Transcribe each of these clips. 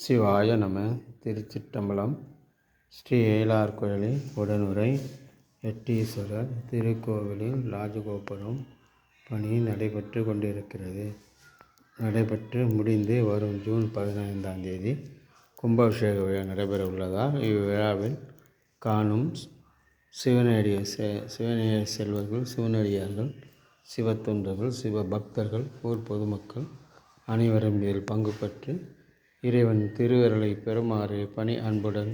சிவாய நம. திருச்சிற்றம்பலம். ஸ்ரீ ஏலார் கோயிலில் உடனுறை எட்டீஸ்வரர் திருக்கோவிலில் ராஜகோபுரம் பணி நடைபெற்று கொண்டிருக்கிறது. நடைபெற்று முடிந்து வரும் ஜூன் 15ஆம் தேதி கும்பாபிஷேக விழா நடைபெற உள்ளதால் இவ்விழாவில் காணும் சிவனடிய செல்வர்கள், சிவனடியார்கள், சிவத்தொண்டர்கள், சிவ பக்தர்கள், ஊர் பொதுமக்கள் அனைவரும் இதில் பங்கு பெற்று இறைவன் திருவருளை பெறுமாறு பணி அன்புடன்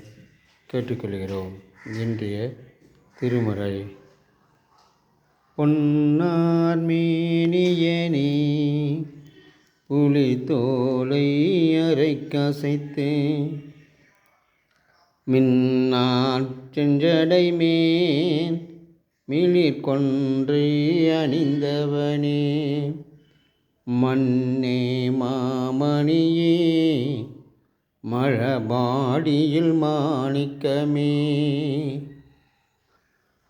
கேட்டுக்கொள்கிறோம். இன்றைய திருமுறை. பொன்னார் மேனியனே புலி தோலை அரைக்கசைத்து மின்னார் செஞ்சடை மேல் மிளிர் கொன்றை அணிந்தவனே, மன்னே மாமணியே மழபாடியில் மாணிக்கமே,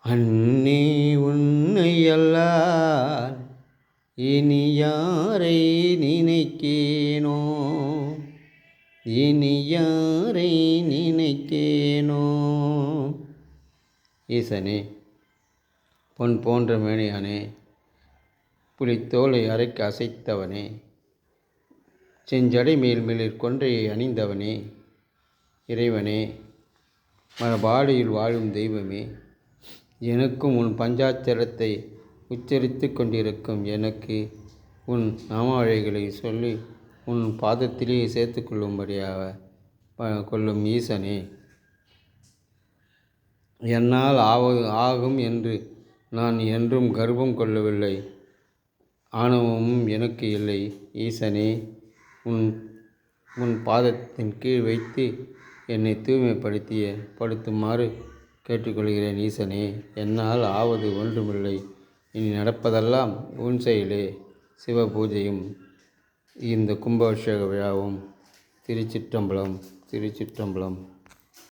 அன்னே உன்னையல்லால் இனி யாரை நினைக்கேனோ, இனி யாரை நினைக்கேனோ. ஈசனே, பொன் போன்ற மேனியானே, புலித்தோலை அரைக்க அசைத்தவனே, செஞ்சடை மேல் மிளிர் கொன்றையை அணிந்தவனே, இறைவனே, மரபாடியில் வாழும் தெய்வமே, எனக்கும் உன் பஞ்சாட்சரத்தை உச்சரித்து கொண்டிருக்கும் எனக்கு உன் நாமாவழிகளை சொல்லி உன் பாதத்திலே சேர்த்து கொள்ளும்படியாக கொள்ளும் ஈசனே, என்னால் ஆகும் என்று நான் என்றும் கர்வம் கொள்ளவில்லை, ஆணவமும் எனக்கு இல்லை. ஈசனே, உன் பாதத்தின் கீழ் வைத்து என்னை தூய்மைப்படுத்துமாறு கேட்டுக்கொள்கிறேன். ஈசனே, என்னால் ஆவது ஒன்றுமில்லை, இனி நடப்பதெல்லாம் உன் செயலே. சிவ பூஜையும் இந்த கும்பாபிஷேக விழாவும். திருச்சிற்றம்பலம், திருச்சிற்றம்பலம்.